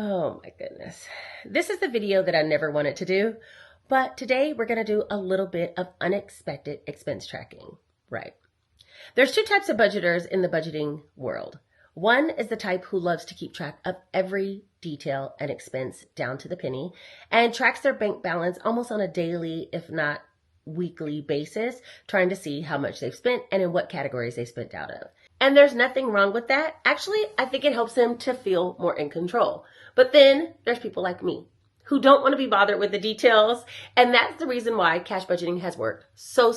Oh my goodness. This is the video that I never wanted to do, but today we're going to do a little bit of unexpected expense tracking. Right. There's two types of budgeters in the budgeting world. One is the type who loves to keep track of every detail and expense down to the penny and tracks their bank balance almost on a daily, if not weekly basis, trying to see how much they've spent and in what categories they spent out of. And there's nothing wrong with that. Actually, I think it helps them to feel more in control. But then there's people like me who don't want to be bothered with the details. And that's the reason why cash budgeting has worked so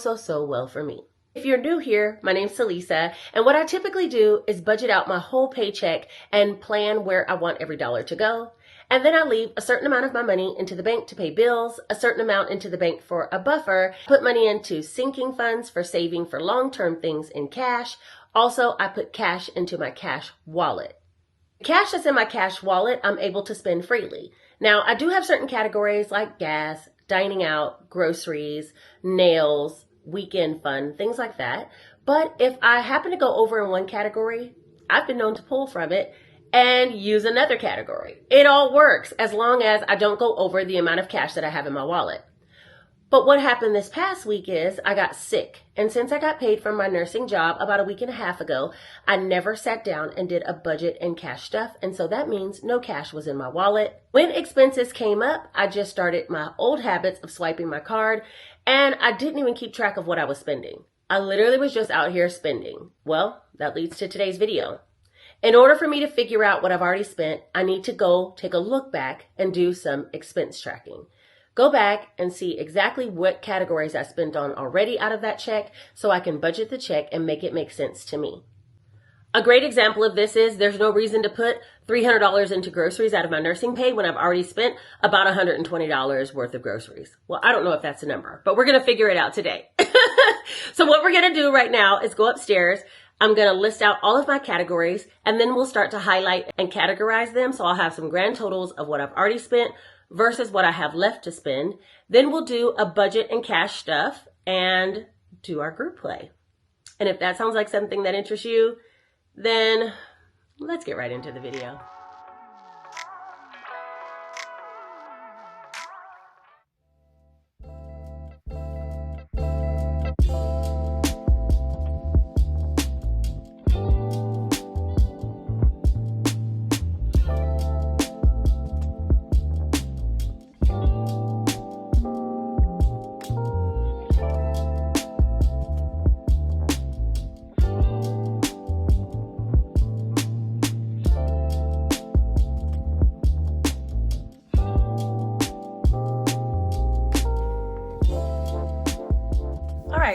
well for me. If you're new here, my name's Salisa, and what I typically do is budget out my whole paycheck and plan where I want every dollar to go. And then I leave a certain amount of my money into the bank to pay bills, a certain amount into the bank for a buffer, put money into sinking funds for saving for long-term things in cash. Also, I put cash into my cash wallet. The cash that's in my cash wallet, I'm able to spend freely. Now, I do have certain categories like gas, dining out, groceries, nails, weekend fun, things like that. But if I happen to go over in one category, I've been known to pull from it and use another category. It all works as long as I don't go over the amount of cash that I have in my wallet. But what happened this past week is I got sick. And since I got paid from my nursing job about a week and a half ago, I never sat down and did a budget and cash stuff. And so that means no cash was in my wallet. When expenses came up, I just started my old habits of swiping my card, and I didn't even keep track of what I was spending. I literally was just out here spending. Well, that leads to today's video. In order for me to figure out what I've already spent, I need to go take a look back and do some expense tracking. Go back and see exactly what categories I spent on already out of that check so I can budget the check and make it make sense to me. A great example of this is there's no reason to put $300 into groceries out of my nursing pay when I've already spent about $120 worth of groceries. Well, I don't know if that's a number, but we're going to figure it out today. So what we're going to do right now is go upstairs. I'm going to list out all of my categories, and then we'll start to highlight and categorize them. So I'll have some grand totals of what I've already spent versus what I have left to spend. Then we'll do a budget and cash stuff and do our group play. And if that sounds like something that interests you, then let's get right into the video.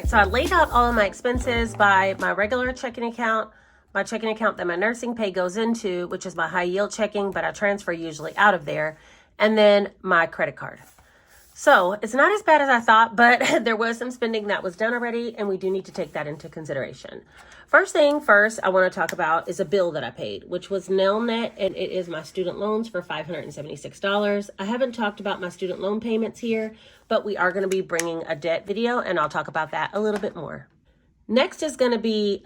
So I laid out all of my expenses by my regular checking account, my checking account that my nursing pay goes into, which is my high yield checking, but I transfer usually out of there, and then my credit card. So it's not as bad as I thought, but there was some spending that was done already, and we do need to take that into consideration. First thing first, I want to talk about is a bill that I paid, which was Nelnet, and it is my student loans for $576. I haven't talked about my student loan payments here, but we are going to be bringing a debt video, and I'll talk about that a little bit more. Next is going to be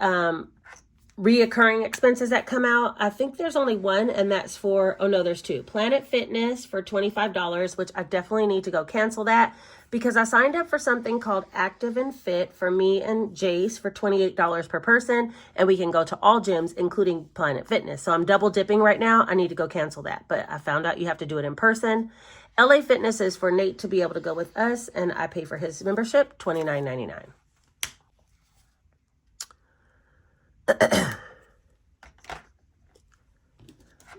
reoccurring expenses that come out. I think there's only one, and that's for, oh no, there's two. Planet Fitness for $25, which I definitely need to go cancel that because I signed up for something called Active and Fit for me and Jace for $28 per person, and we can go to all gyms, including Planet Fitness. So I'm double dipping right now. I need to go cancel that, but I found out you have to do it in person. LA Fitness is for Nate to be able to go with us, and I pay for his membership, $29.99.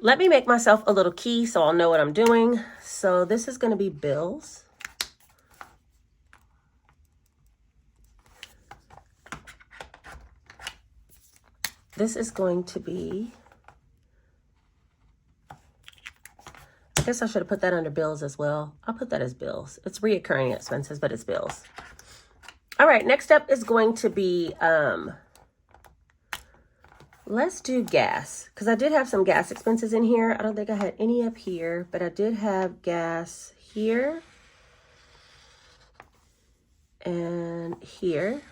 Let me make myself a little key so I'll know what I'm doing. So this is going to be bills. This is going to be, I guess I should have put that under bills as well. I'll put that as bills. It's reoccurring expenses, but it's bills. All right, next up is going to be, let's do gas, because I did have some gas expenses in here. I don't think I had any up here, but I did have gas here and here.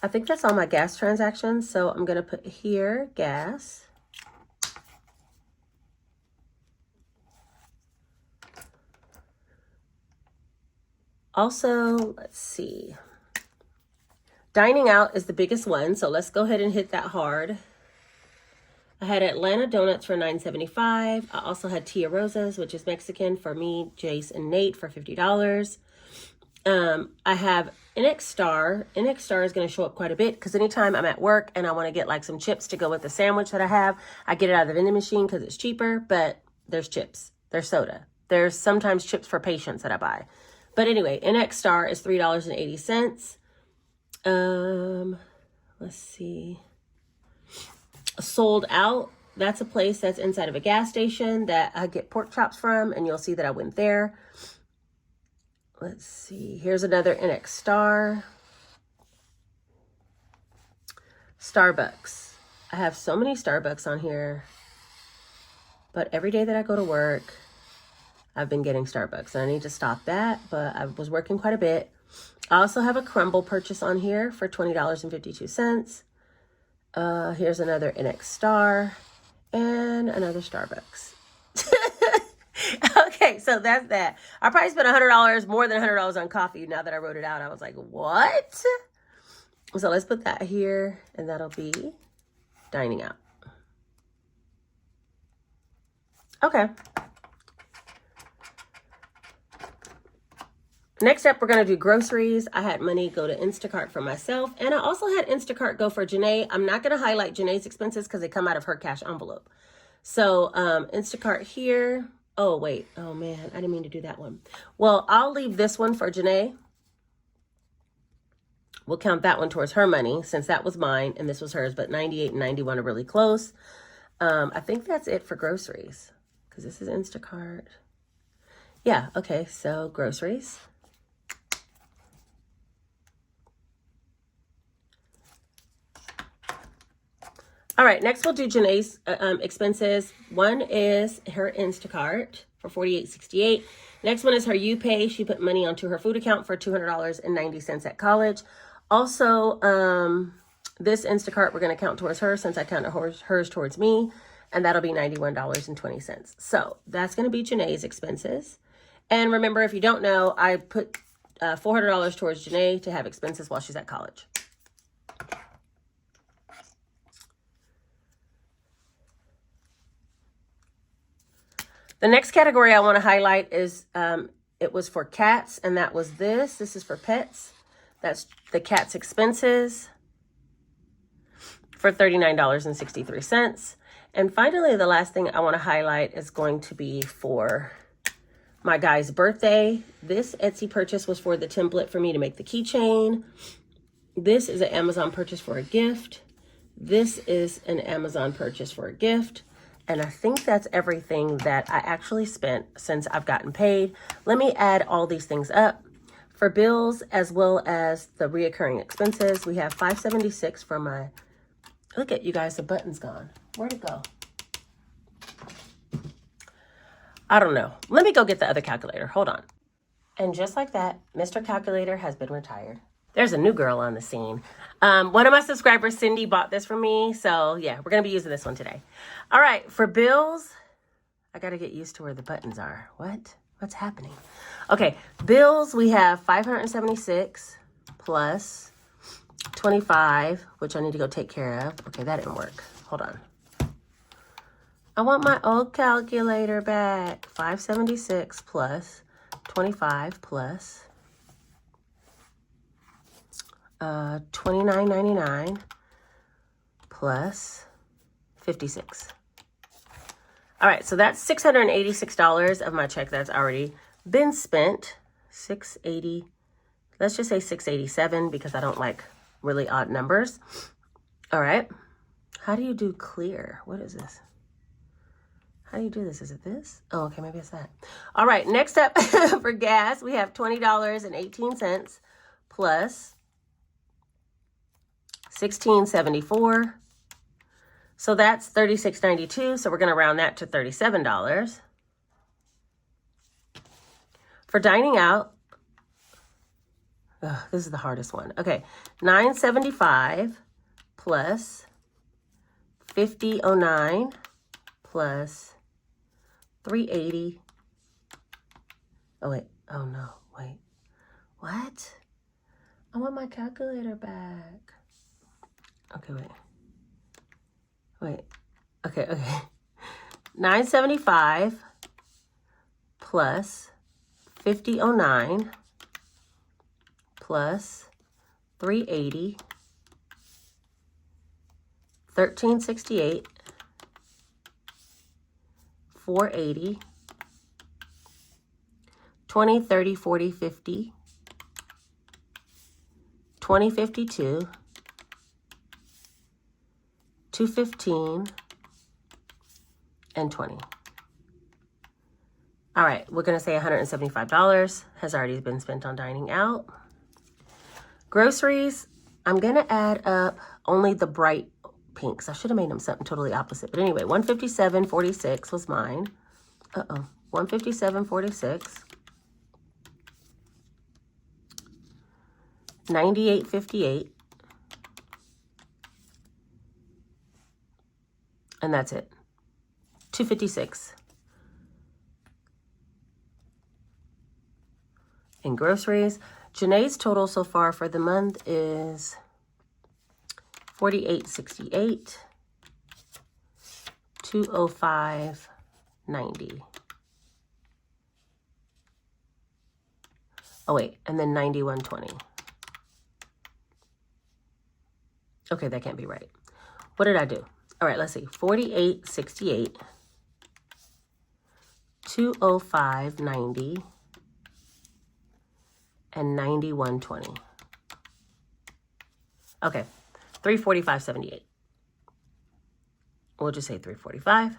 I think that's all my gas transactions. So I'm going to put here gas. Also, let's see. Dining out is the biggest one, so let's go ahead and hit that hard. I had Atlanta Donuts for $9.75. I also had Tia Rosa's, which is Mexican, for me, Jace, and Nate for $50. I have NX Star. NX Star is going to show up quite a bit because anytime I'm at work and I want to get like some chips to go with the sandwich that I have, I get it out of the vending machine because it's cheaper, but there's chips, there's soda. There's sometimes chips for patients that I buy. But anyway, NX Star is $3.80. Let's see. Sold Out. That's a place that's inside of a gas station that I get pork chops from, and you'll see that I went there. Let's see. Here's another NX Star. Starbucks. I have so many Starbucks on here, but every day that I go to work, I've been getting Starbucks, and I need to stop that, but I was working quite a bit. I also have a Crumble purchase on here for $20.52. Here's another NX Star and another Starbucks. Okay, so that's that. I probably spent $100, more than $100 on coffee. Now that I wrote it out, I was like, what? So let's put that here, and that'll be dining out. Okay. Next up, we're going to do groceries. I had money go to Instacart for myself, and I also had Instacart go for Janae. I'm not going to highlight Janae's expenses because they come out of her cash envelope. So Instacart here. Oh, wait. Oh, man. I didn't mean to do that one. Well, I'll leave this one for Janae. We'll count that one towards her money since that was mine and this was hers, but 98 and 91 are really close. I think that's it for groceries because this is Instacart. Yeah, okay, so groceries. All right, next we'll do Janae's expenses. One is her Instacart for $48.68. Next one is her UPay. She put money onto her food account for $200.90 at college. Also, this Instacart we're going to count towards her since I counted hers towards me, and that'll be $91.20. So that's going to be Janae's expenses. And remember, if you don't know, I put $400 towards Janae to have expenses while she's at college. The next category I want to highlight is, it was for cats, and that was this. This is for pets. That's the cat's expenses for $39.63. And finally, the last thing I want to highlight is going to be for my guy's birthday. This Etsy purchase was for the template for me to make the keychain. This is an Amazon purchase for a gift. This is an Amazon purchase for a gift. And I think that's everything that I actually spent since I've gotten paid. Let me add all these things up. For bills as well as the reoccurring expenses, we have $576 for my, look at you guys, the button's gone. Where'd it go? I don't know. Let me go get the other calculator. Hold on. And just like that, Mr. Calculator has been retired. There's a new girl on the scene. One of my subscribers, Cindy, bought this for me. So yeah, we're going to be using this one today. All right, for bills, I got to get used to where the buttons are. What's happening? Okay, bills, we have 576 plus 25, which I need to go take care of. Okay, that didn't work. Hold on. I want my old calculator back. 576 plus 25 plus $29.99 plus 56. All right, so that's $686 of my check that's already been spent. 680. Let's just say 687 because I don't like really odd numbers. All right. How do you do clear? What is this? How do you do this? Is it this? Oh, okay, maybe it's that. All right, next up for gas, we have $20.18 plus $16.74. So that's $36.92. So we're going to round that to $37. For dining out, this is the hardest one. Okay, $9.75 plus $50.09 plus $3.80. Oh wait, oh no, wait. What? I want my calculator back. Okay, wait. Okay. 975 plus 5009 plus 380, 1368, 480, 20, 30, 40, 50, 2052, 215, and 20. All right, we're gonna say $175 has already been spent on dining out. Groceries, I'm gonna add up only the bright pinks. I should have made them something totally opposite. But anyway, $157.46 was mine. $157.46. $98.58. And that's it. $256. In groceries, Janae's total so far for the month is $48.68, $205.90. Oh wait, and then $91.20. Okay, that can't be right. What did I do? All right, let's see. $48.68, $205.90, and $91.20. Okay, $345.78. We'll just say $345.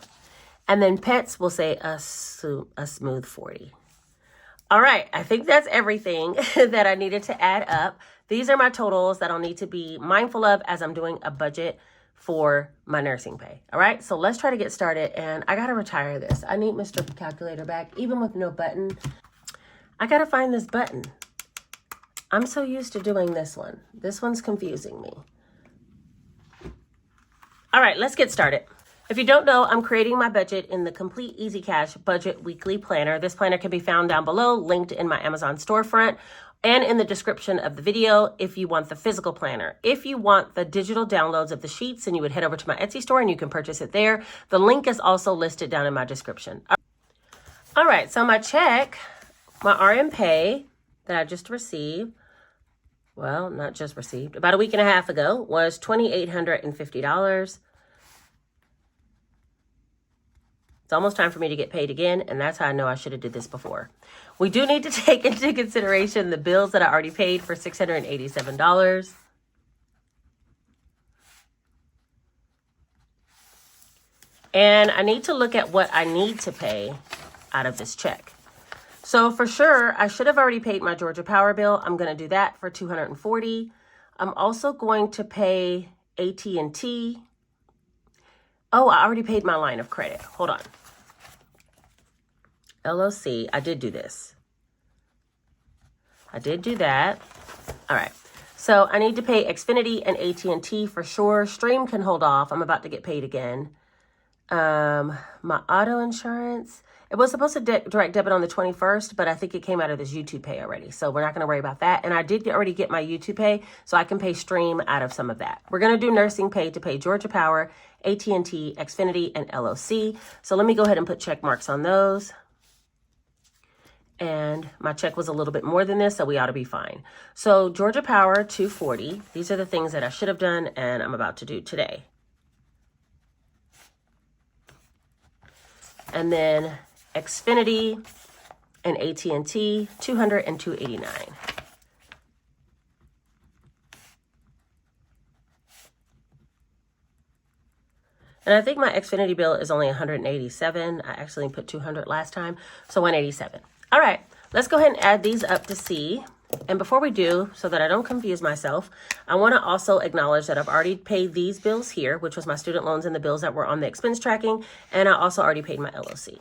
And then pets, we'll say a smooth 40. All right, I think that's everything that I needed to add up. These are my totals that I'll need to be mindful of as I'm doing a budget for my nursing pay. All right, so let's try to get started. And I gotta retire this. I need Mr. Calculator back, even with no button. I gotta find this button. I'm so used to doing this one. This one's confusing me. All right, let's get started. If you don't know, I'm creating my budget in the Complete Easy Cash Budget Weekly Planner. This planner can be found down below, linked in my Amazon storefront and in the description of the video if you want the physical planner. If you want the digital downloads of the sheets, then you would head over to my Etsy store and you can purchase it there. The link is also listed down in my description. All right, so my check, my RM pay that I just received, well, not just received, about a week and a half ago, was $2,850. It's almost time for me to get paid again, and that's how I know I should have did this before. We do need to take into consideration the bills that I already paid for $687. And I need to look at what I need to pay out of this check. So for sure, I should have already paid my Georgia Power bill. I'm going to do that for $240. I'm also going to pay AT&T. Oh, I already paid my line of credit. Hold on. LOC, I did do this. I did do that. All right. So I need to pay Xfinity and AT&T for sure. Stream can hold off. I'm about to get paid again. My auto insurance, it was supposed to direct debit on the 21st, but I think it came out of this YouTube pay already. So we're not going to worry about that. And I did already get my YouTube pay, so I can pay Stream out of some of that. We're going to do nursing pay to pay Georgia Power, AT&T, Xfinity, and LOC. So let me go ahead and put check marks on those. And my check was a little bit more than this, so we ought to be fine. So Georgia Power, $240. These are the things that I should have done and I'm about to do today. And then Xfinity and AT&T, $200 and $289. And I think my Xfinity bill is only $187. I actually put $200 last time, so $187. All right, let's go ahead and add these up to see. And before we do, so that I don't confuse myself, I want to also acknowledge that I've already paid these bills here, which was my student loans and the bills that were on the expense tracking, and I also already paid my LOC.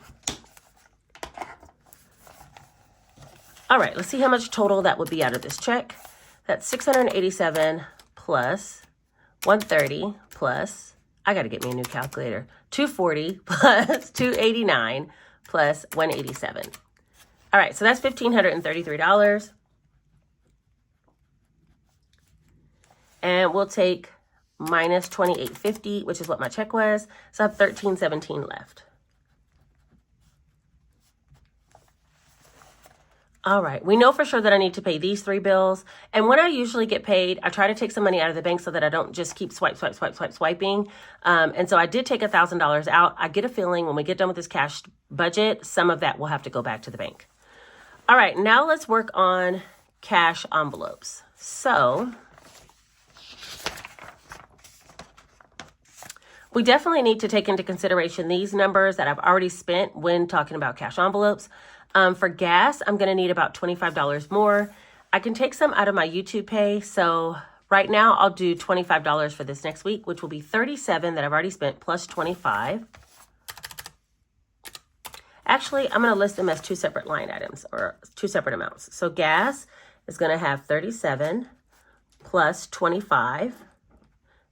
All right, let's see how much total that would be out of this check. That's $687 plus $130 plus, I got to get me a new calculator, $240 plus $289 plus $187. All right, so that's $1,533. and we'll take minus $28.50, which is what my check was. So I have $13.17 left. All right, we know for sure that I need to pay these 3 bills. And when I usually get paid, I try to take some money out of the bank so that I don't just keep swiping. And so I did take $1,000 out. I get a feeling when we get done with this cash budget, some of that will have to go back to the bank. All right, now let's work on cash envelopes. So we definitely need to take into consideration these numbers that I've already spent when talking about cash envelopes. For gas, I'm going to need about $25 more. I can take some out of my YouTube pay. So right now I'll do $25 for this next week, which will be $37 that I've already spent plus $25. Actually, I'm going to list them as 2 separate line items or 2 separate amounts. So gas is going to have $37 plus $25.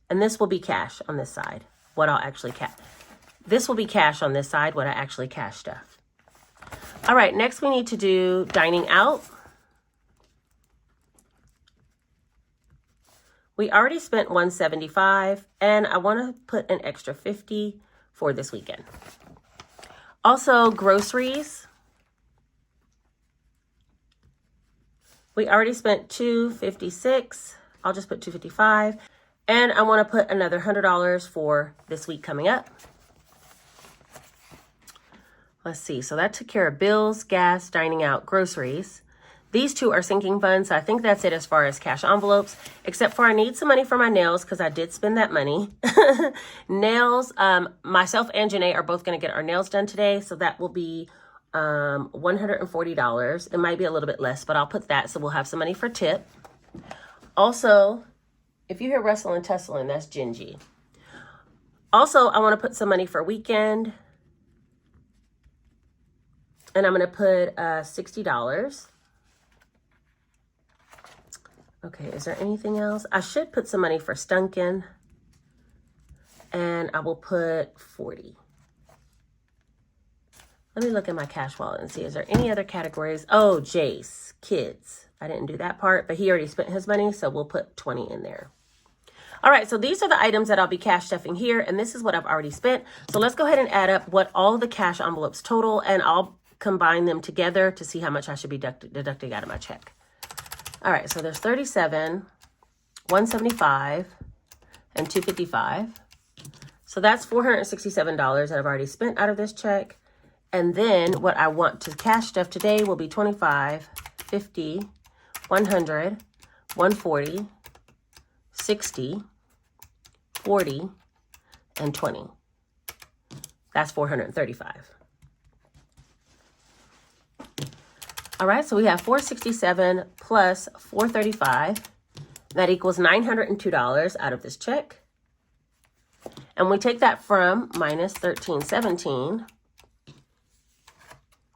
And this will be cash on this side. What I'll actually cash. This will be cash on this side, what I actually cash stuff. All right, next we need to do dining out. We already spent $175, and I want to put an extra $50 for this weekend. Also, groceries. We already spent $256. I'll just put $255, and I want to put another $100 for this week coming up. Let's see. So that took care of bills, gas, dining out, groceries. These 2 are sinking funds. So I think that's it as far as cash envelopes, except for I need some money for my nails because I did spend that money. Nails, myself and Janae are both going to get our nails done today. So that will be $140. It might be a little bit less, but I'll put that. So we'll have some money for tip. Also, if you hear rustling and tussling, that's Gingy. Also, I want to put some money for weekend. And I'm going to put $60. Okay, is there anything else? I should put some money for Stunkin. And I will put $40. Let me look at my cash wallet and see, is there any other categories? Oh, Jace, kids. I didn't do that part, but he already spent his money, so we'll put 20 in there. All right, so these are the items that I'll be cash stuffing here, and this is what I've already spent. So let's go ahead and add up what all the cash envelopes total, and I'll combine them together to see how much I should be deducting out of my check. All right, so there's 37, 175, and 255. So that's $467 that I've already spent out of this check. And then what I want to cash stuff today will be 25, 50, 100, 140, 60, 40, and 20. That's 435. All right, so we have 467 plus 435. That equals $902 out of this check. And we take that from minus 1317.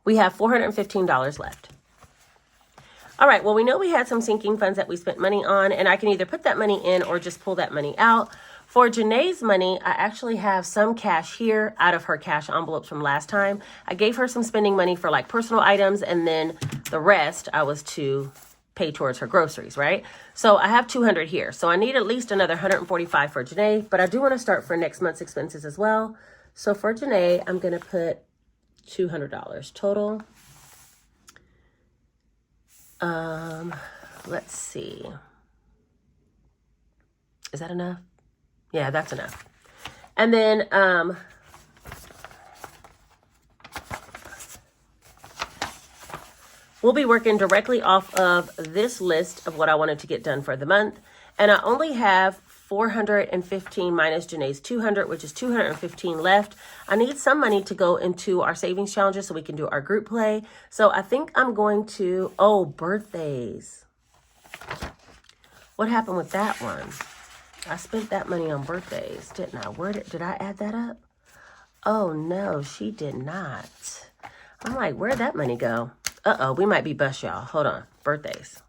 We have $415 left. All right, well, we know we had some sinking funds that we spent money on, and I can either put that money in or just pull that money out. For Janae's money, I actually have some cash here out of her cash envelopes from last time. I gave her some spending money for like personal items, and then the rest I was to pay towards her groceries, right? So I have 200 here. So I need at least another 145 for Janae, but I do want to start for next month's expenses as well. So for Janae, I'm going to put $200 total. Let's see. Is that enough? Yeah, that's enough. And then, we'll be working directly off of this list of what I wanted to get done for the month. And I only have 415 minus Janae's 200, which is 215 left. I need some money to go into our savings challenges so we can do our group play. So I think I'm going to, birthdays. What happened with that one? I spent that money on birthdays, didn't I? Did I add that up? Oh no, she did not. I'm like, where'd that money go? Uh-oh, we might be bust, y'all. Hold on, birthdays.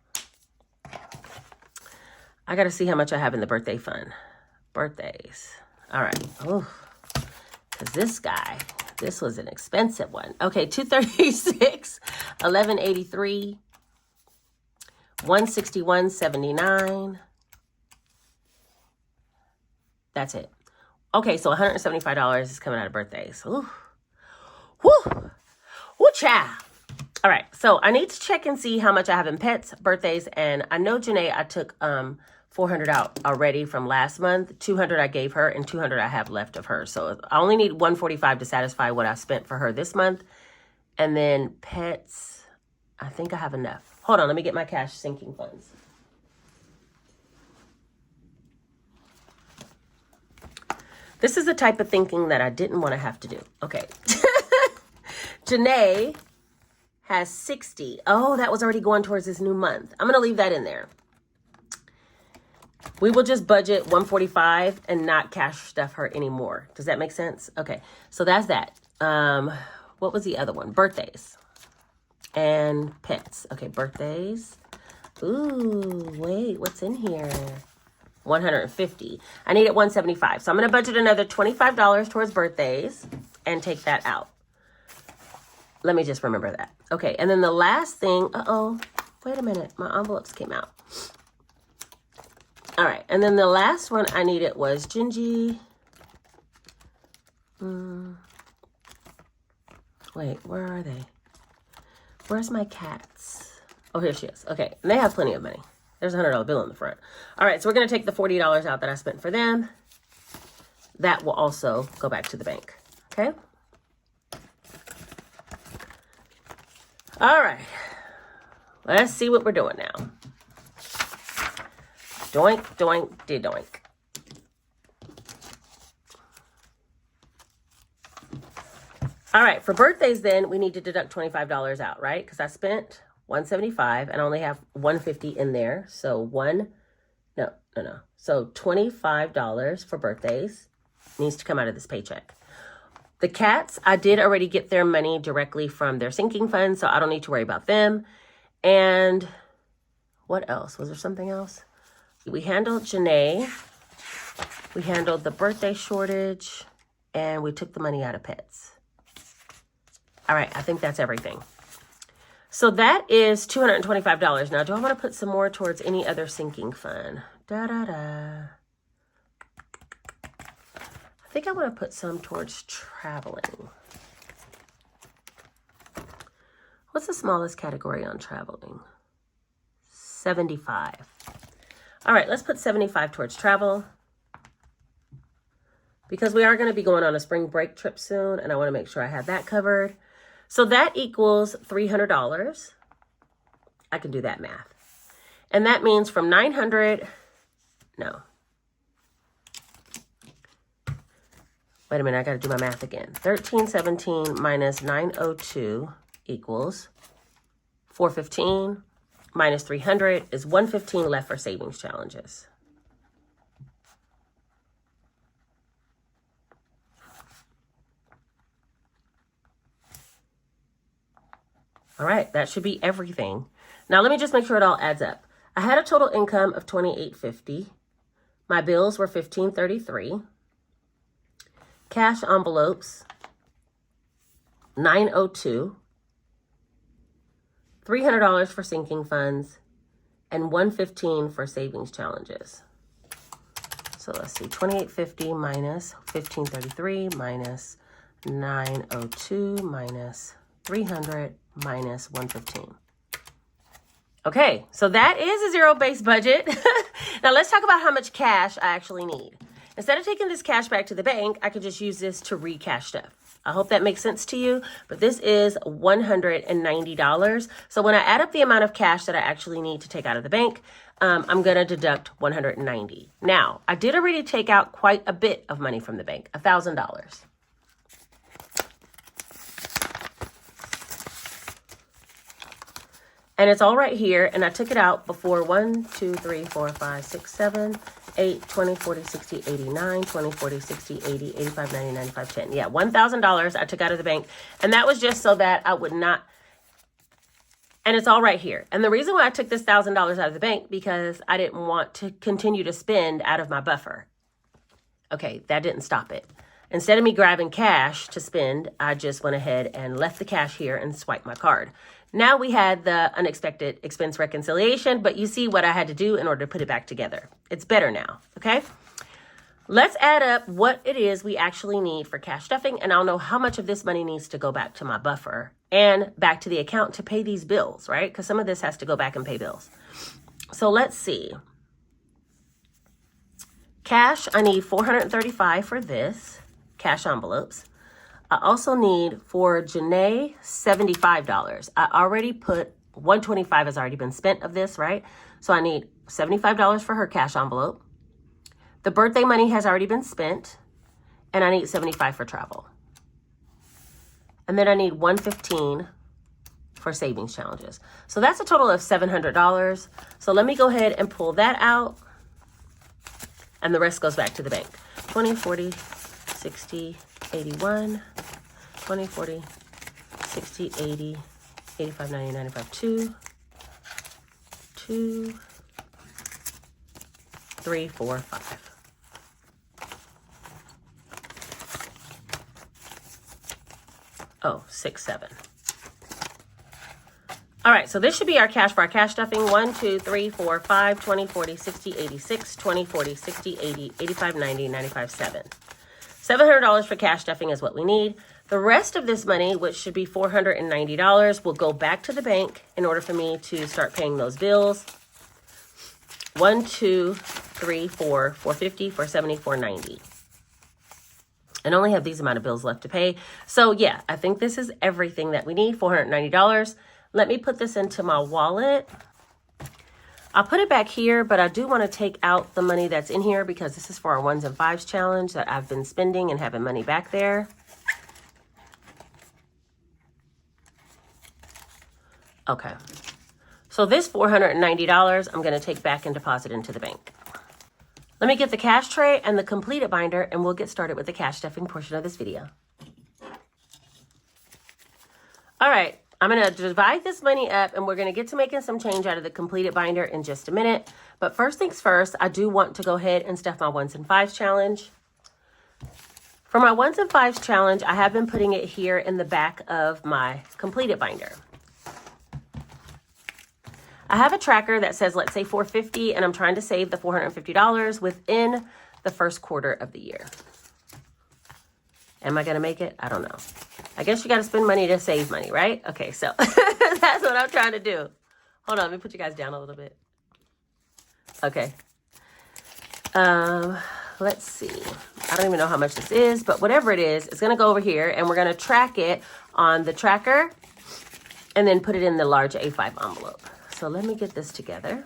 I got to see how much I have in the birthday fund. Birthdays. All right. Oh, because this was an expensive one. Okay, 236, 1183, 161.79, That's it. Okay, so $175 is coming out of birthdays. Ooh. Woo! Woo, child. All right, so I need to check and see how much I have in pets, birthdays, and I know Janae, I took 400 out already from last month. 200 I gave her, and 200 I have left of her. So I only need 145 to satisfy what I spent for her this month. And then pets, I think I have enough. Hold on, let me get my cash sinking funds. This is the type of thinking that I didn't want to have to do. Okay. Janae has 60. Oh, that was already going towards this new month. I'm going to leave that in there. We will just budget 145 and not cash stuff her anymore. Does that make sense? Okay, so that's that. What was the other one? Birthdays and pets. Okay, birthdays. Ooh, wait, what's in here? 150. I needed 175. So I'm going to budget another $25 towards birthdays and take that out. Let me just remember that. Okay, and then the last thing, wait a minute, my envelopes came out. All right, and then the last one I needed was Gingy. Wait, where are they? Where's my cats? Oh, here she is. Okay, and they have plenty of money. There's a $100 bill in the front. All right, so we're gonna take the $40 out that I spent for them. That will also go back to the bank, okay? All right, let's see what we're doing now. Doink, doink, de-doink. All right, for birthdays then, we need to deduct $25 out, right? Because I spent $175 and I only have $150 in there. So So $25 for birthdays needs to come out of this paycheck. The cats, I did already get their money directly from their sinking fund, so I don't need to worry about them. And what else? Was there something else? We handled Janae. We handled the birthday shortage, and we took the money out of pets. All right, I think that's everything. So that is $225. Now, do I want to put some more towards any other sinking fund? I think I want to put some towards traveling. What's the smallest category on traveling? 75. All right, let's put 75 towards travel because we are going to be going on a spring break trip soon, and I want to make sure I have that covered. So that equals $300. I can do that math. And that means from 900, no. Wait a minute, I got to do my math again. 1317 minus 902 equals 415 minus 300 is 115 left for savings challenges. All right, that should be everything. Now let me just make sure it all adds up. I had a total income of $2,850. My bills were $1,533. Cash envelopes, $902. $300 for sinking funds, and $115 for savings challenges. So let's see, $2,850 minus $1,533 minus $902 minus $300 minus $115. Okay, so that is a zero-based budget. Now let's talk about how much cash I actually need. Instead of taking this cash back to the bank, I could just use this to recash stuff. I hope that makes sense to you, but this is $190. So when I add up the amount of cash that I actually need to take out of the bank, I'm going to deduct $190. Now, I did already take out quite a bit of money from the bank, $1,000. And it's all right here, and I took it out before 1, 2, 3, 4, 5, 6, 7, 8, 20, 40, 60, 80, 9, 20, 40, 60, 80, 85, 90, 95, 10. Yeah, $1,000 I took out of the bank. And that was just so that I would not, and it's all right here. And the reason why I took this $1,000 out of the bank, because I didn't want to continue to spend out of my buffer. Okay, that didn't stop it. Instead of me grabbing cash to spend, I just went ahead and left the cash here and swiped my card. Now we had the unexpected expense reconciliation, but you see what I had to do in order to put it back together. It's better now, okay? Let's add up what it is we actually need for cash stuffing, and I'll know how much of this money needs to go back to my buffer and back to the account to pay these bills, right? Because some of this has to go back and pay bills. So let's see. Cash, I need $435 for this, cash envelopes. I also need for Janae $75. I already put $125 has already been spent of this, right? So I need $75 for her cash envelope. The birthday money has already been spent, and I need $75 for travel. And then I need $115 for savings challenges. So that's a total of $700. So let me go ahead and pull that out, and the rest goes back to the bank. 20, 40, 60, 81, 20, 40, 60, 80, 85, 90, 95, 2, 3, 4, 5. Oh, 6, 7. All right, so this should be our cash for our cash stuffing. 1, 2, 3, 4, 5, 20, 40, 60, 86, 20, 40, 60, 80, 85, 90, 95, 7. $700 for cash stuffing is what we need. The rest of this money, which should be $490, will go back to the bank in order for me to start paying those bills. 1, 2, 3, 4, 450, 470, 490. And only have these amount of bills left to pay. So yeah, I think this is everything that we need, $490. Let me put this into my wallet. I'll put it back here, but I do want to take out the money that's in here because this is for our 1s and 5s challenge that I've been spending and having money back there. Okay. So this $490, I'm going to take back and deposit into the bank. Let me get the cash tray and the completed binder, and we'll get started with the cash stuffing portion of this video. All right, I'm going to divide this money up, and we're going to get to making some change out of the completed binder in just a minute. But first things first, I do want to go ahead and stuff my 1s and 5s challenge. For my 1s and 5s challenge, I have been putting it here in the back of my completed binder. I have a tracker that says, let's say $450, and I'm trying to save the $450 within the first quarter of the year. Am I going to make it? I don't know. I guess you got to spend money to save money, right? Okay, so that's what I'm trying to do. Hold on, let me put you guys down a little bit. Okay. Let's see. I don't even know how much this is, but whatever it is, it's going to go over here, and we're going to track it on the tracker and then put it in the large A5 envelope. So let me get this together.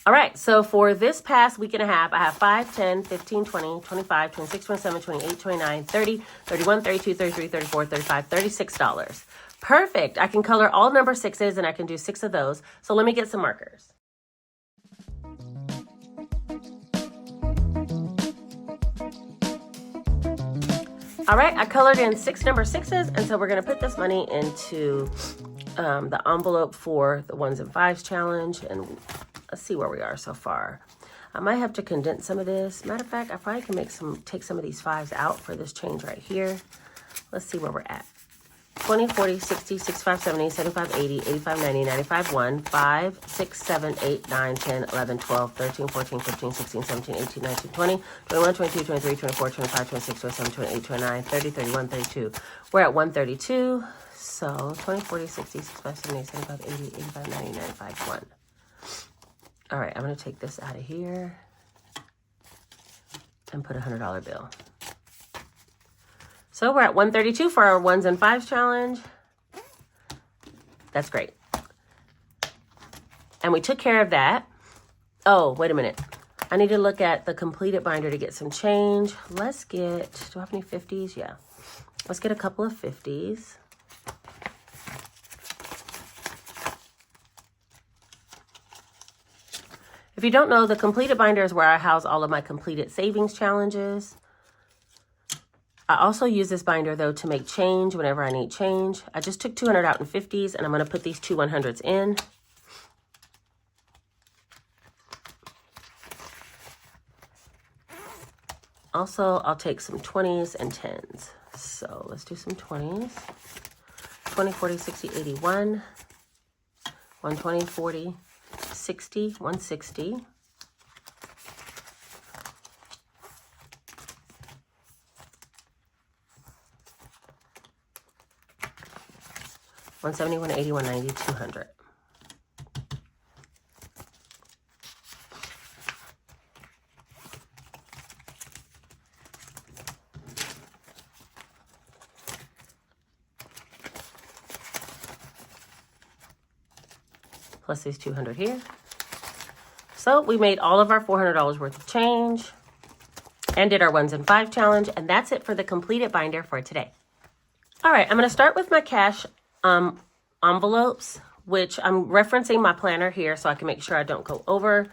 All right, so for this past week and a half, I have 5, 10, 15, 20, 25, 26, 27, 28, 29, 30, 31, 32, 33, 34, 35, $36. Perfect. I can color all number 6s, and I can do 6 of those. So let me get some markers. All right, I colored in 6 number 6s, and so we're going to put this money into the envelope for the 1s and 5s challenge, and let's see where we are so far. I might have to condense some of this. Matter of fact, I probably can take some of these 5s out for this change right here. Let's see where we're at. 20, 40, 60, 65, 70, 75, 80, 85, 90, 95, 1, 5, 6, 7, 8, 9, 10, 11, 12, 13, 14, 15, 16, 17, 18, 19, 20, 21, 22, 23, 24, 25, 26, 27, 28, 29, 30, 31, 32. We're at 132. So 20, 40, 60, 65, 70, 75, 80, 85, 90, 95, 1. All right, I'm going to take this out of here and put a $100 bill. So we're at 132 for our 1s and 5s challenge. That's great. And we took care of that. Oh, wait a minute. I need to look at the completed binder to get some change. Let's get, do I have any 50s? Yeah. Let's get a couple of 50s. If you don't know, the completed binder is where I house all of my completed savings challenges. I also use this binder, though, to make change whenever I need change. I just took 200 out in 50s, and I'm going to put these 2 100s in. Also, I'll take some 20s and 10s. So let's do some 20s. 20, 40, 60, 81. 120, 40, 60, 160. 170, 180, 190, 200. Plus these 200 here. So we made all of our $400 worth of change and did our 1s and 5 challenge. And that's it for the completed binder for today. All right, I'm going to start with my cash envelopes, which I'm referencing my planner here so I can make sure I don't go over.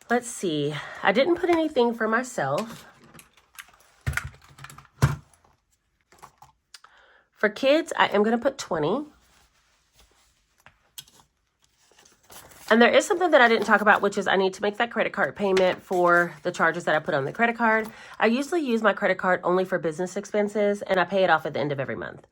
Let's see. I didn't put anything for myself. For kids, I am going to put 20. And there is something that I didn't talk about, which is I need to make that credit card payment for the charges that I put on the credit card. I usually use my credit card only for business expenses, and I pay it off at the end of every month.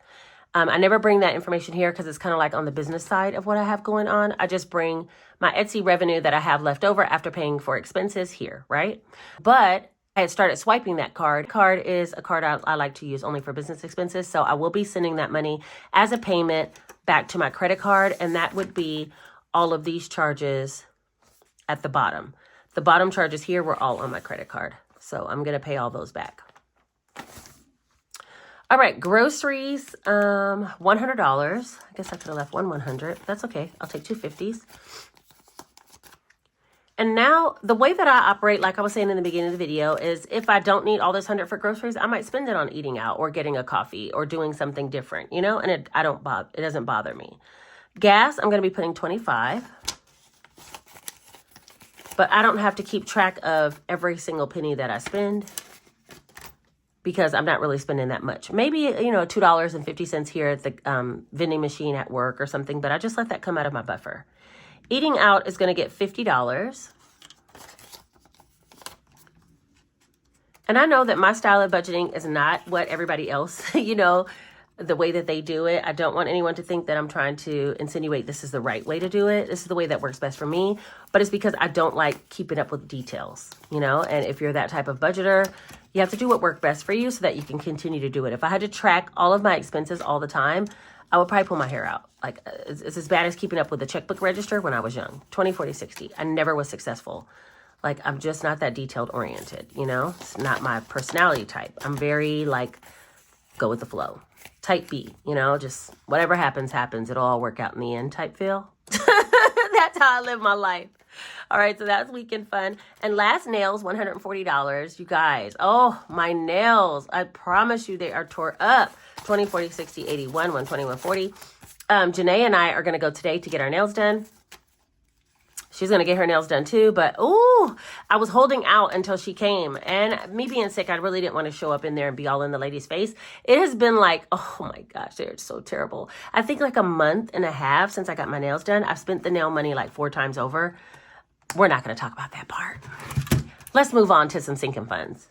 I never bring that information here because it's kind of like on the business side of what I have going on. I just bring my Etsy revenue that I have left over after paying for expenses here, right? But I had started swiping that card. Card is a card I like to use only for business expenses. So I will be sending that money as a payment back to my credit card, and that would be all of these charges at the bottom. The bottom charges here were all on my credit card. So I'm going to pay all those back. All right, groceries, $100. I guess I could have left 100. That's okay. I'll take 2 50s. And now the way that I operate, like I was saying in the beginning of the video, is if I don't need all this 100 for groceries, I might spend it on eating out or getting a coffee or doing something different, you know, and it doesn't bother me. Gas, I'm going to be putting 25. But I don't have to keep track of every single penny that I spend because I'm not really spending that much. Maybe, you know, $2.50 here at the vending machine at work or something, but I just let that come out of my buffer. Eating out is going to get $50. And I know that my style of budgeting is not what everybody else, you know, the way that they do it. I don't want anyone to think that I'm trying to insinuate this is the right way to do it. This is the way that works best for me, but it's because I don't like keeping up with details, you know, and if you're that type of budgeter, you have to do what works best for you so that you can continue to do it. If I had to track all of my expenses all the time, I would probably pull my hair out. Like it's as bad as keeping up with the checkbook register when I was young, 20, 40, 60. I never was successful. Like I'm just not that detailed oriented, you know, it's not my personality type. I'm very like, go with the flow. Type B, you know, just whatever happens, happens. It'll all work out in the end type feel. That's how I live my life. All right, so that's weekend fun. And last nails, $140. You guys, oh, my nails. I promise you they are tore up. 20, 40, 60, 81, 120, 140. Janae and I are going to go today to get our nails done. She's going to get her nails done too, but ooh, I was holding out until she came. And me being sick, I really didn't want to show up in there and be all in the lady's face. It has been like, oh my gosh, they're so terrible. I think like a month and a half since I got my nails done. I've spent the nail money like 4 times over. We're not going to talk about that part. Let's move on to some sinking funds.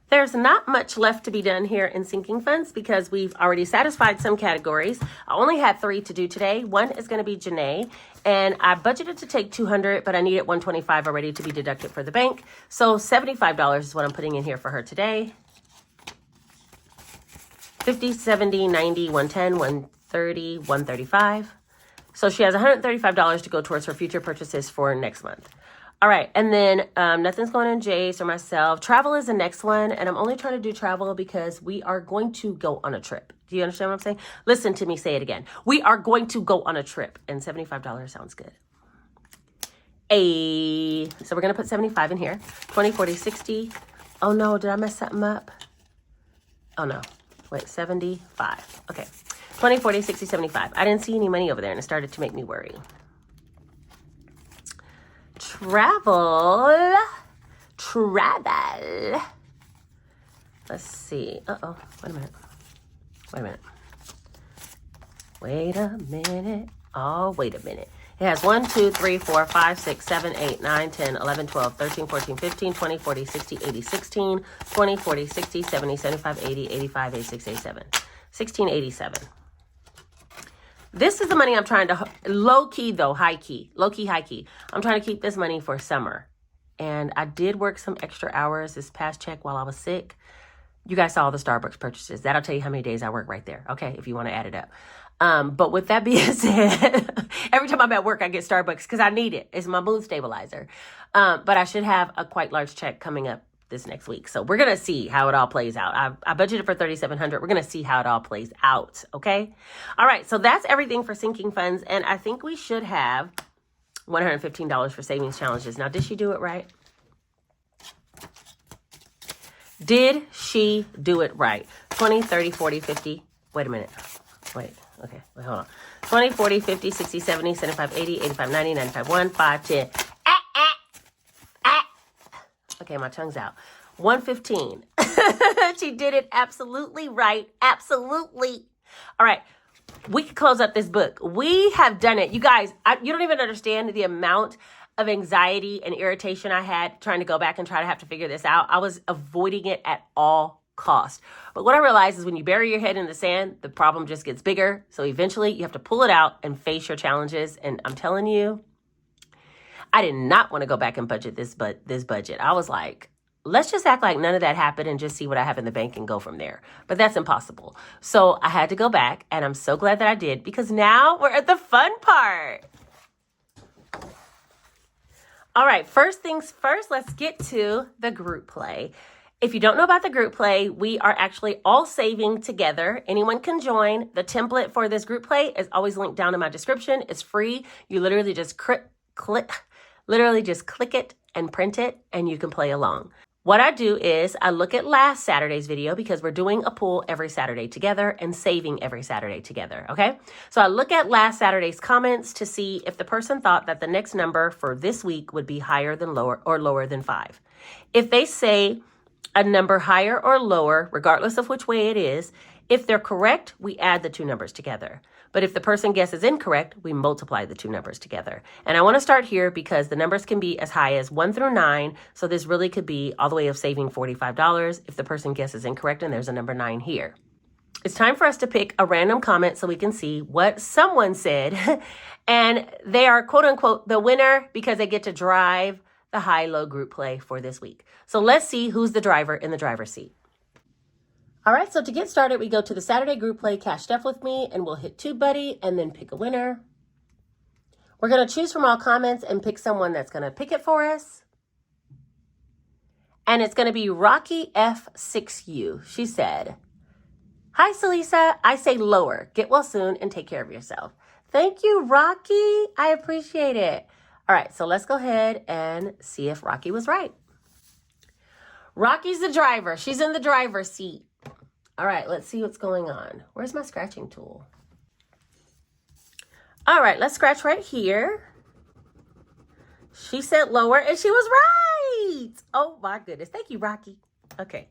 There's not much left to be done here in sinking funds because we've already satisfied some categories. I only had 3 to do today. One is going to be Janae, and I budgeted to take 200, but I needed 125 already to be deducted for the bank. So $75 is what I'm putting in here for her today. 50, 70, 90, 110, 130, 135. So she has $135 to go towards her future purchases for next month. All right, and then nothing's going on Jace or myself. Travel is the next one, and I'm only trying to do travel because we are going to go on a trip. Do you understand what I'm saying? Listen to me say it again. We are going to go on a trip, and $75 sounds good. So we're going to put 75 in here. 20, 40, 60. Oh, no, did I mess something up? Oh, no. Wait, 75. Okay. 20, 40, 60, 75. I didn't see any money over there, and it started to make me worry. Travel. Let's see. Uh-oh. Wait a minute. Oh, wait a minute. It has 1, 2, 3, 4, 5, 6, 7, 8, 9, 10, 11, 12, 13, 14, 15, 20, 40, 60, 80, 16, 20, 40, 60, 70, 75, 80, 85, 86, 87. 1687. This is the money I'm trying to, low key though, high key, low key, high key. I'm trying to keep this money for summer. And I did work some extra hours this past check while I was sick. You guys saw all the Starbucks purchases. That'll tell you how many days I work right there, okay, if you want to add it up. But with that being said, every time I'm at work, I get Starbucks because I need it. It's my mood stabilizer. But I should have a quite large check coming up this next week. So we're going to see how it all plays out. I budgeted for $3,700. We're going to see how it all plays out, okay? All right, so that's everything for sinking funds. And I think we should have $115 for savings challenges. Now, did she do it right? Did she do it right? 20, 30, 40, 50. Wait a minute. Wait. Okay. Wait, hold on. 20, 40, 50, 60, 70, 75, 80, 85, 90, 95, 1, 5, 10. Okay, my tongue's out. 115. She did it absolutely right. Absolutely. All right. We can close up this book. We have done it. You guys, you don't even understand the amount of anxiety and irritation I had trying to go back and try to have to figure this out. I was avoiding it at all costs. But what I realized is when you bury your head in the sand, the problem just gets bigger. So eventually you have to pull it out and face your challenges. And I'm telling you, I did not want to go back and budget this budget. I was like, let's just act like none of that happened and just see what I have in the bank and go from there. But that's impossible. So I had to go back, and I'm so glad that I did, because now we're at the fun part. All right, first things first, let's get to the group play. If you don't know about the group play, we are actually all saving together. Anyone can join. The template for this group play is always linked down in my description. It's free. You literally just click it and print it, and you can play along. What I do is I look at last Saturday's video, because we're doing a pool every Saturday together and saving every Saturday together, okay? So I look at last Saturday's comments to see if the person thought that the next number for this week would be higher than lower or lower than 5. If they say a number higher or lower, regardless of which way it is, if they're correct, we add the two numbers together. But if the person guesses incorrect, we multiply the two numbers together. And I want to start here because the numbers can be as high as 1 through 9. So this really could be all the way of saving $45 if the person guesses incorrect and there's a number 9 here. It's time for us to pick a random comment so we can see what someone said. And they are, quote unquote, the winner because they get to drive the high-low group play for this week. So let's see who's the driver in the driver's seat. All right, so to get started, we go to the Saturday group play, Cash.app with me, and we'll hit TubeBuddy and then pick a winner. We're going to choose from all comments and pick someone that's going to pick it for us. And it's going to be Rocky F6U. She said, "Hi, Salisa. I say lower. Get well soon and take care of yourself." Thank you, Rocky. I appreciate it. All right, so let's go ahead and see if Rocky was right. Rocky's the driver. She's in the driver's seat. All right, let's see what's going on. Where's my scratching tool? All right, let's scratch right here. She said lower, and she was right. Oh, my goodness. Thank you, Rocky. Okay,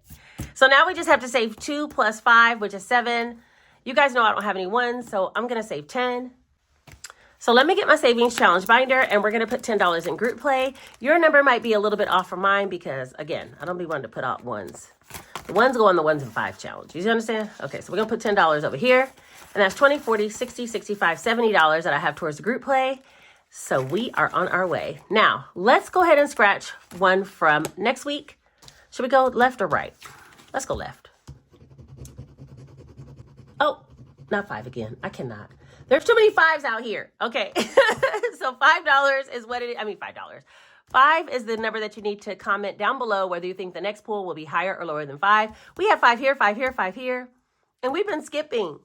so now we just have to save 2 plus 5, which is 7. You guys know I don't have any 1s, so I'm going to save 10. So let me get my savings challenge binder, and we're going to put $10 in group play. Your number might be a little bit off from mine because, again, I don't be one to put out 1s. The 1s go on the 1s and 5 challenge. You understand? Okay, so we're going to put $10 over here. And that's $20, $40, $60, $65, $70 that I have towards the group play. So we are on our way. Now, let's go ahead and scratch one from next week. Should we go left or right? Let's go left. Oh, not 5 again. I cannot. There's too many 5s out here. Okay, so $5 is what it is. I mean, $5. 5 is the number that you need to comment down below whether you think the next pool will be higher or lower than 5. We have 5 here, 5 here, 5 here. And we've been skipping,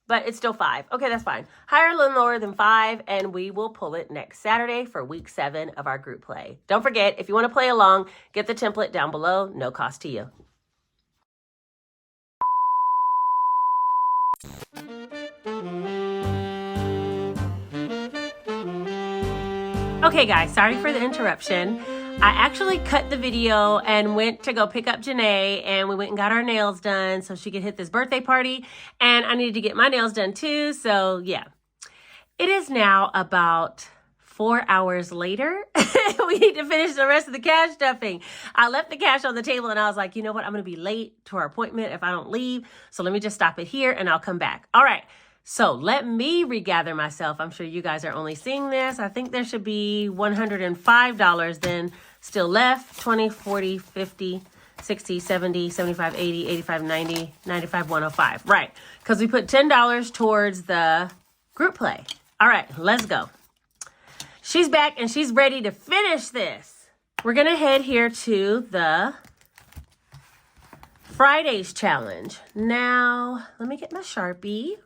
but it's still 5. Okay, that's fine. Higher or lower than 5, and we will pull it next Saturday for week 7 of our group play. Don't forget, if you want to play along, get the template down below. No cost to you. Okay, guys, sorry for the interruption. I actually cut the video and went to go pick up Janae, and we went and got our nails done so she could hit this birthday party, and I needed to get my nails done too, so yeah. It is now about 4 hours later. We need to finish the rest of the cash stuffing. I left the cash on the table, and I was like, you know what? I'm going to be late to our appointment if I don't leave, so let me just stop it here, and I'll come back. All right. So let me regather myself. I'm sure you guys are only seeing this. I think there should be $105 then still left. 20, 40, 50, 60, 70, 75, 80, 85, 90, 95, 105. Right, because we put $10 towards the group play. All right, let's go. She's back and she's ready to finish this. We're going to head here to the Friday's challenge. Now, let me get my Sharpie.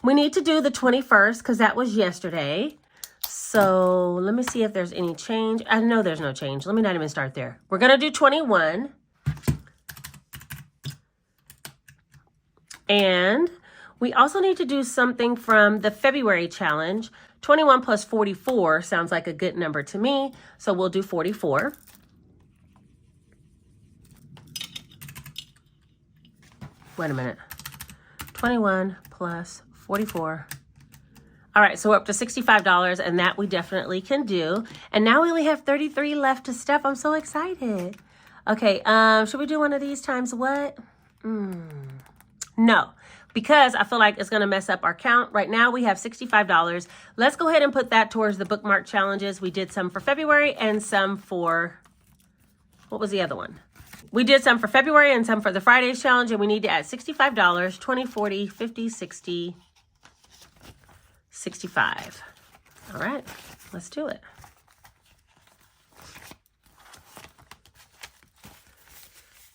We need to do the 21st because that was yesterday. So let me see if there's any change. I know there's no change. Let me not even start there. We're going to do 21. And we also need to do something from the February challenge. 21 plus 44 sounds like a good number to me. So we'll do 44. Wait a minute. 21 plus 44. All right, so we're up to $65, and that we definitely can do. And now we only have 33 left to step. I'm so excited. Okay, should we do one of these times what? No, because I feel like it's gonna mess up our count. Right now we have $65. Let's go ahead and put that towards the bookmark challenges. We did some for February and some for, what was the other one? We did some for February and some for the Fridays challenge, and we need to add $65, 20, 40, 50, 60, 65. All right, let's do it.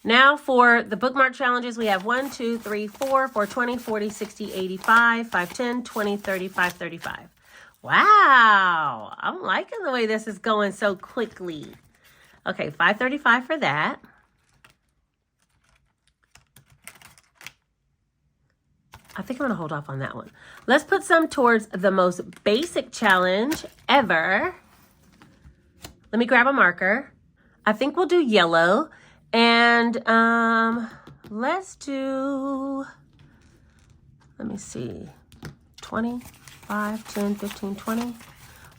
Now for the bookmark challenges, we have 1, 2, 3, 4, 20, 40, 60, 85, 5, 10, 20, 35, 35. Wow, I'm liking the way this is going so quickly. Okay, 535 for that. I think I'm gonna hold off on that one. Let's put some towards the most basic challenge ever. Let me grab a marker. I think we'll do yellow. And let's do, let me see, 20, 5, 10, 15, 20.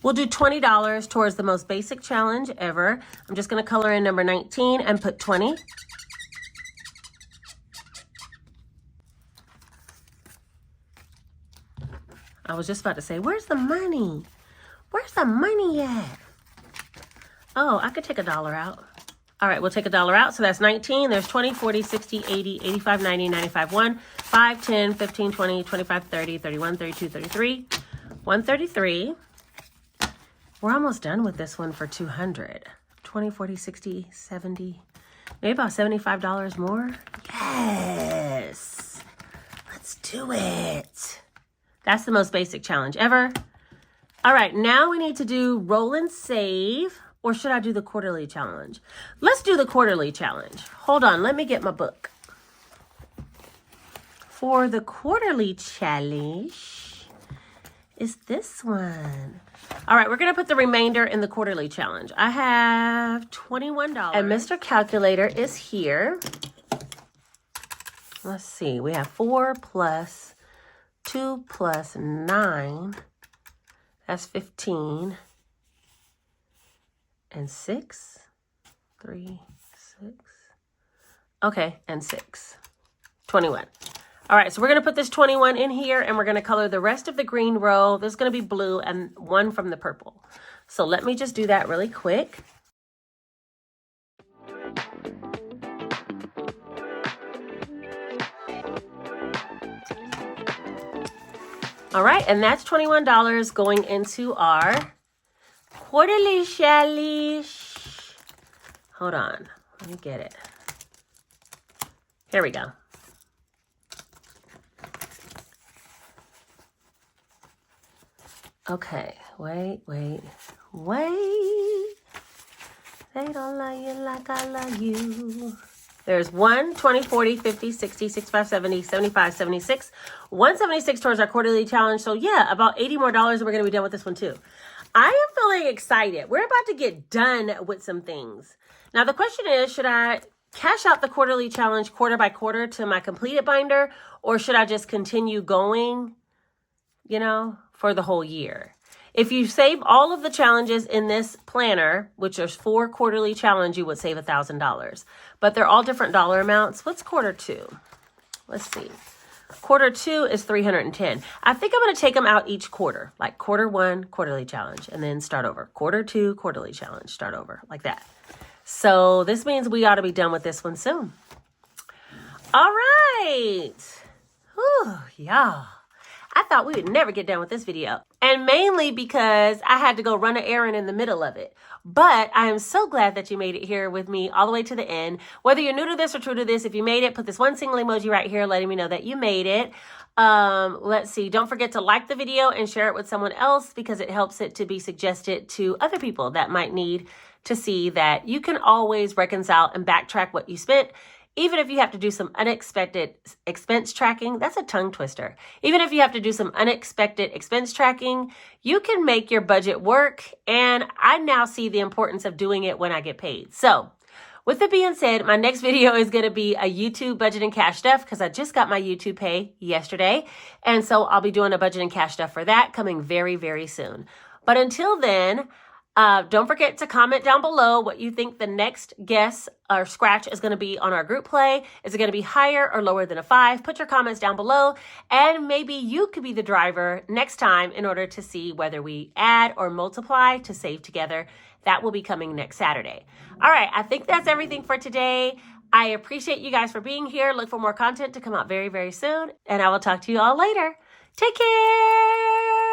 We'll do $20 towards the most basic challenge ever. I'm just gonna color in number 19 and put 20. I was just about to say, where's the money? Where's the money at? Oh, I could take $1 out. All right, we'll take $1 out. So that's 19. There's 20, 40, 60, 80, 85, 90, 95, 1, 5, 10, 15, 20, 25, 30, 31, 32, 33, 133. We're almost done with this one for 200. 20, 40, 60, 70, maybe about $75 more. Yes, let's do it. That's the most basic challenge ever. All right, now we need to do roll and save, or should I do the quarterly challenge? Let's do the quarterly challenge. Hold on, let me get my book. For the quarterly challenge is this one. All right, we're gonna put the remainder in the quarterly challenge. I have $21. And Mr. Calculator is here. Let's see, we have 4 plus 2 plus 9, that's 15, and 6, 3, 6, okay, and 6, 21. All right, so we're gonna put this 21 in here, and we're gonna color the rest of the green row. There's gonna be blue and 1 from the purple. So let me just do that really quick. All right, and that's $21 going into our quarterly challenge. Hold on, let me get it. Here we go. Okay, wait. They don't love you like I love you. There's 1, 20, 40, 50, 60, 65, 70, 75, 76, 176 towards our quarterly challenge. So yeah, about $80 more and we're gonna be done with this one too. I am feeling excited. We're about to get done with some things. Now the question is, should I cash out the quarterly challenge quarter by quarter to my completed binder, or should I just continue going, you know, for the whole year? If you save all of the challenges in this planner, which there's 4 quarterly challenge, you would save $1,000. But they're all different dollar amounts. What's quarter 2? Let's see. Quarter 2 is 310. I think I'm going to take them out each quarter, like quarter 1, quarterly challenge, and then start over. Quarter 2, quarterly challenge, start over, like that. So this means we ought to be done with this one soon. All right. Whew, y'all. I thought we would never get done with this video. And mainly because I had to go run an errand in the middle of it. But I am so glad that you made it here with me all the way to the end. Whether you're new to this or true to this, if you made it, put this one single emoji right here letting me know that you made it. Let's see. Don't forget to like the video and share it with someone else because it helps it to be suggested to other people that might need to see that you can always reconcile and backtrack what you spent. Even if you have to do some unexpected expense tracking, that's a tongue twister. Even if you have to do some unexpected expense tracking, you can make your budget work. And I now see the importance of doing it when I get paid. So with that being said, my next video is going to be a YouTube budget and cash stuff because I just got my YouTube pay yesterday. And so I'll be doing a budget and cash stuff for that coming very, very soon. But until then, don't forget to comment down below what you think the next guess or scratch is going to be on our group play. Is it going to be higher or lower than a 5? Put your comments down below, and maybe you could be the driver next time in order to see whether we add or multiply to save together. That will be coming next Saturday. All right, I think that's everything for today. I appreciate you guys for being here. Look for more content to come out very, very soon, and I will talk to you all later. Take care.